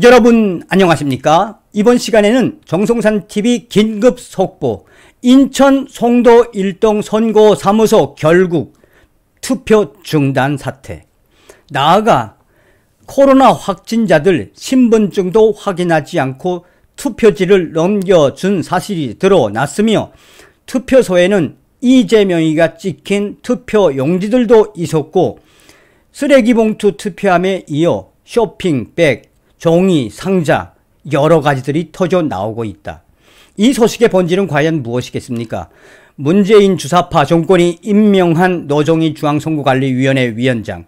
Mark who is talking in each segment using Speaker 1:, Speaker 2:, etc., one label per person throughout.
Speaker 1: 여러분 안녕하십니까? 이번 시간에는 정성산TV 긴급 속보, 인천 송도 일동 선거사무소 결국 투표 중단 사태, 나아가 코로나 확진자들 신분증도 확인하지 않고 투표지를 넘겨준 사실이 드러났으며, 투표소에는 이재명이가 찍힌 투표 용지들도 있었고, 쓰레기 봉투 투표함에 이어 쇼핑백, 종이, 상자 여러 가지들이 터져 나오고 있다. 이 소식의 본질은 과연 무엇이겠습니까? 문재인 주사파 정권이 임명한 노정희 중앙선거관리위원회 위원장,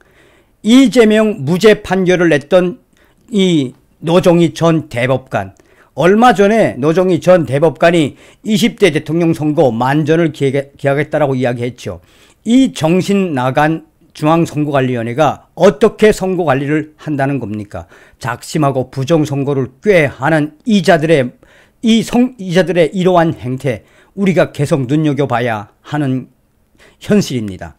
Speaker 1: 이재명 무죄 판결을 냈던 이 노정희 전 대법관, 얼마 전에 노정희 전 대법관이 20대 대통령 선거 만전을 기하겠다라고 이야기했죠. 이 정신 나간 중앙선거관리위원회가 어떻게 선거관리를 한다는 겁니까? 작심하고 부정선거를 꾀하는 이자들의 이러한 행태, 우리가 계속 눈여겨봐야 하는 현실입니다.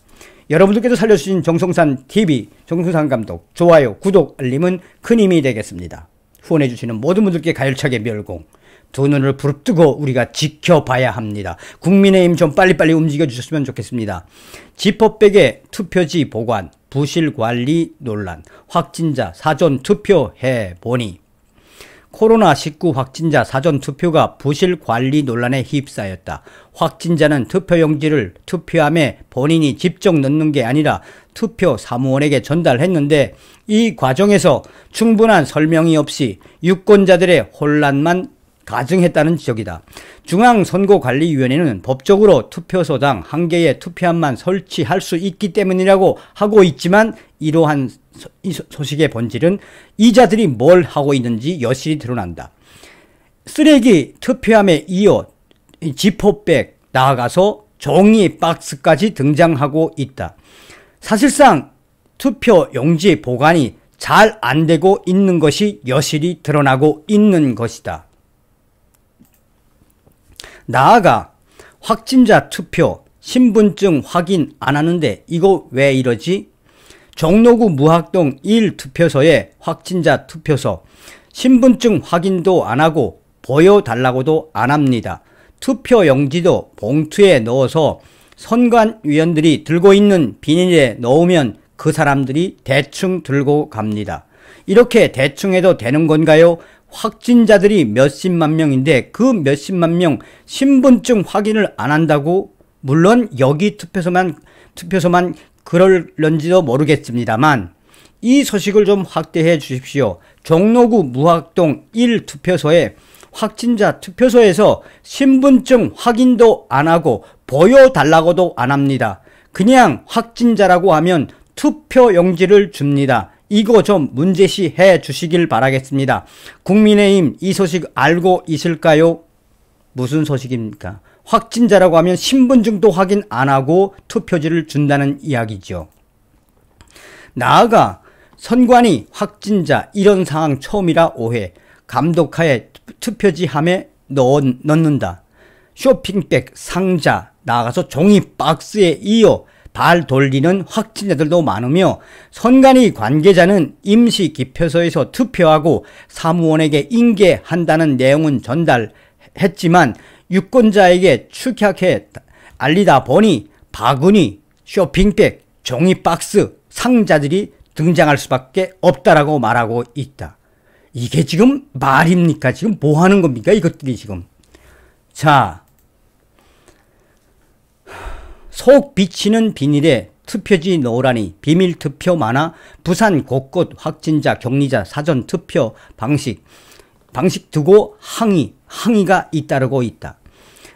Speaker 1: 여러분들께서 살려주신 정성산TV, 정성산 감독, 좋아요, 구독, 알림은 큰 힘이 되겠습니다. 후원해주시는 모든 분들께 가열차게 멸공, 두 눈을 부릅뜨고 우리가 지켜봐야 합니다. 국민의힘 좀 빨리빨리 움직여주셨으면 좋겠습니다. 지퍼백에 투표지 보관, 부실관리 논란, 확진자 사전투표 해보니, 코로나19 확진자 사전투표가 부실관리 논란에 휩싸였다. 확진자는 투표용지를 투표함에 본인이 직접 넣는 게 아니라 투표 사무원에게 전달했는데, 이 과정에서 충분한 설명이 없이 유권자들의 혼란만 가증했다는 지적이다. 중앙선거관리위원회는 법적으로 투표소당 1개의 투표함만 설치할 수 있기 때문이라고 하고 있지만, 이러한 소식의 본질은 이자들이 뭘 하고 있는지 여실히 드러난다. 쓰레기 투표함에 이어 지퍼백, 나아가서 종이 박스까지 등장하고 있다. 사실상 투표 용지 보관이 잘 안 되고 있는 것이 여실히 드러나고 있는 것이다. 나아가 확진자 투표, 신분증 확인 안 하는데 이거 왜 이러지? 종로구 무학동 1투표소에 확진자 투표소, 신분증 확인도 안 하고 보여달라고도 안 합니다. 투표 용지도 봉투에 넣어서 선관위원들이 들고 있는 비닐에 넣으면 그 사람들이 대충 들고 갑니다. 이렇게 대충 해도 되는 건가요? 확진자들이 몇십만 명인데 그 몇십만 명 신분증 확인을 안 한다고? 물론 여기 투표소만 그럴런지도 모르겠습니다만, 이 소식을 좀 확대해 주십시오. 종로구 무학동 1투표소에 확진자 투표소에서 신분증 확인도 안 하고 보여달라고도 안 합니다. 그냥 확진자라고 하면 투표용지를 줍니다. 이거 좀 문제시 해 주시길 바라겠습니다. 국민의힘 이 소식 알고 있을까요? 무슨 소식입니까? 확진자라고 하면 신분증도 확인 안 하고 투표지를 준다는 이야기죠. 나아가 선관위 확진자 이런 상황 처음이라 오해, 감독하에 투표지 함에 넣는다. 쇼핑백, 상자, 나아가서 종이 박스에 이어 발 돌리는 확진자들도 많으며, 선관위 관계자는 임시 기표소에서 투표하고 사무원에게 인계한다는 내용은 전달했지만 유권자에게 축약해 알리다 보니 바구니, 쇼핑백, 종이 박스, 상자들이 등장할 수밖에 없다라고 말하고 있다. 이게 지금 말입니까? 지금 뭐 하는 겁니까? 이것들이 지금. 자, 속 비치는 비닐에 투표지 넣으라니 비밀 투표 많아? 부산 곳곳 확진자 격리자 사전 투표 방식 두고 항의가 잇따르고 있다.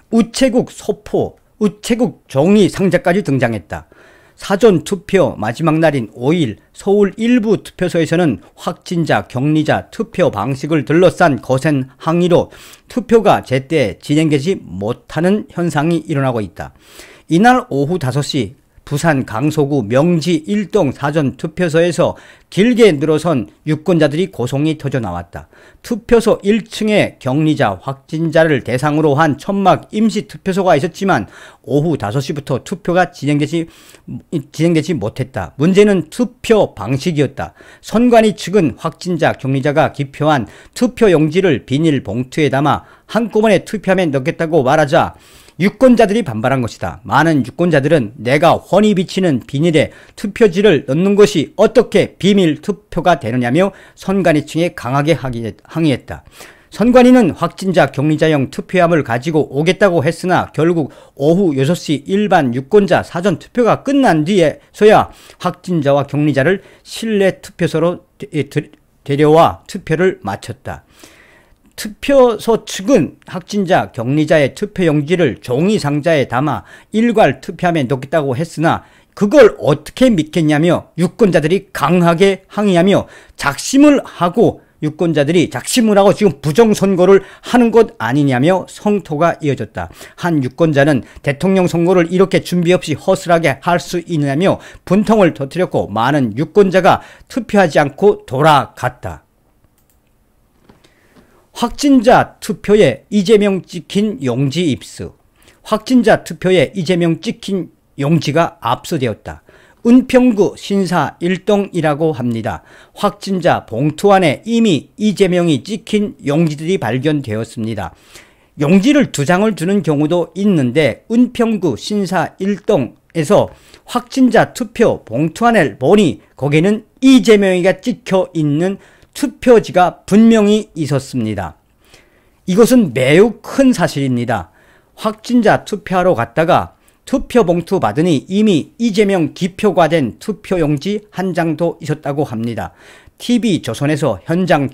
Speaker 1: 우체국 소포, 우체국 종이 상자까지 등장했다. 사전 투표 마지막 날인 5일 서울 일부 투표소에서는 확진자 격리자 투표 방식을 둘러싼 거센 항의로 투표가 제때 진행되지 못하는 현상이 일어나고 있다. 이날 오후 5시 부산 강서구 명지 1동 사전투표소에서 길게 늘어선 유권자들이 고성이 터져 나왔다. 투표소 1층에 격리자 확진자를 대상으로 한 천막 임시투표소가 있었지만 오후 5시부터 투표가 진행되지 못했다. 문제는 투표 방식이었다. 선관위 측은 확진자 격리자가 기표한 투표용지를 비닐봉투에 담아 한꺼번에 투표함에 넣겠다고 말하자 유권자들이 반발한 것이다. 많은 유권자들은 내가 훤히 비치는 비닐에 투표지를 넣는 것이 어떻게 비밀 투표가 되느냐며 선관위 측에 강하게 항의했다. 선관위는 확진자 격리자용 투표함을 가지고 오겠다고 했으나 결국 오후 6시 일반 유권자 사전투표가 끝난 뒤에서야 확진자와 격리자를 실내 투표소로 데려와 투표를 마쳤다. 투표소 측은 확진자 격리자의 투표용지를 종이 상자에 담아 일괄 투표함에 넣겠다고 했으나 그걸 어떻게 믿겠냐며 유권자들이 강하게 항의하며 유권자들이 작심을 하고 지금 부정선거를 하는 것 아니냐며 성토가 이어졌다. 한 유권자는 대통령 선거를 이렇게 준비 없이 허술하게 할 수 있느냐며 분통을 터뜨렸고 많은 유권자가 투표하지 않고 돌아갔다. 확진자 투표에 이재명 찍힌 용지 입수. 확진자 투표에 이재명 찍힌 용지가 압수되었다. 은평구 신사 1동이라고 합니다. 확진자 봉투 안에 이미 이재명이 찍힌 용지들이 발견되었습니다. 용지를 2장을 주는 경우도 있는데 은평구 신사 1동에서 확진자 투표 봉투 안을 보니 거기는 이재명이가 찍혀 있는 투표지가 분명히 있었습니다. 이것은 매우 큰 사실입니다. 확진자 투표하러 갔다가 투표 봉투 받으니 이미 이재명 기표가 된 투표용지 한 장도 있었다고 합니다. TV조선에서 현장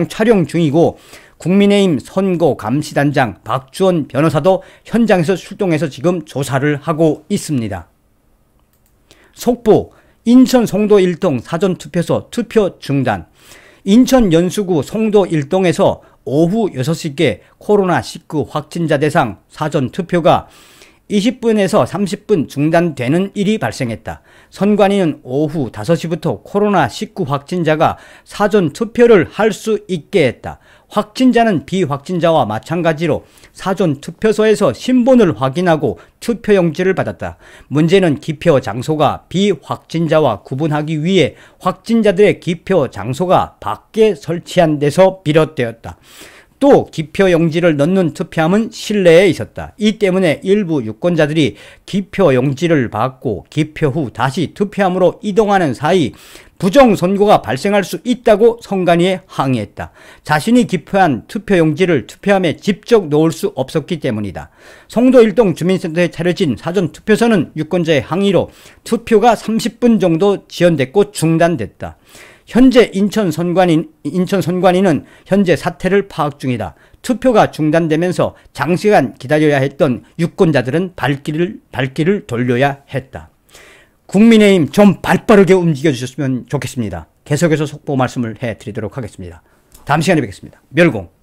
Speaker 1: 촬영 중이고 국민의힘 선거감시단장 박주원 변호사도 현장에서 출동해서 지금 조사를 하고 있습니다. 속보 인천 송도 1동 사전투표소 투표 중단. 인천 연수구 송도 1동에서 오후 6시께 코로나19 확진자 대상 사전투표가 20분에서 30분 중단되는 일이 발생했다. 선관위는 오후 5시부터 코로나19 확진자가 사전투표를 할 수 있게 했다. 확진자는 비확진자와 마찬가지로 사전투표소에서 신분을 확인하고 투표용지를 받았다. 문제는 기표 장소가 비확진자와 구분하기 위해 확진자들의 기표 장소가 밖에 설치한 데서 비롯되었다. 또 기표용지를 넣는 투표함은 실내에 있었다. 이 때문에 일부 유권자들이 기표용지를 받고 기표 후 다시 투표함으로 이동하는 사이 부정선거가 발생할 수 있다고 선관위에 항의했다. 자신이 기표한 투표용지를 투표함에 직접 넣을 수 없었기 때문이다. 송도 1동 주민센터에 차려진 사전투표소는 유권자의 항의로 투표가 30분 정도 지연됐고 중단됐다. 현재 인천 선관위는 현재 사태를 파악 중이다. 투표가 중단되면서 장시간 기다려야 했던 유권자들은 발길을 돌려야 했다. 국민의힘 좀 발빠르게 움직여 주셨으면 좋겠습니다. 계속해서 속보 말씀을 해드리도록 하겠습니다. 다음 시간에 뵙겠습니다. 멸공.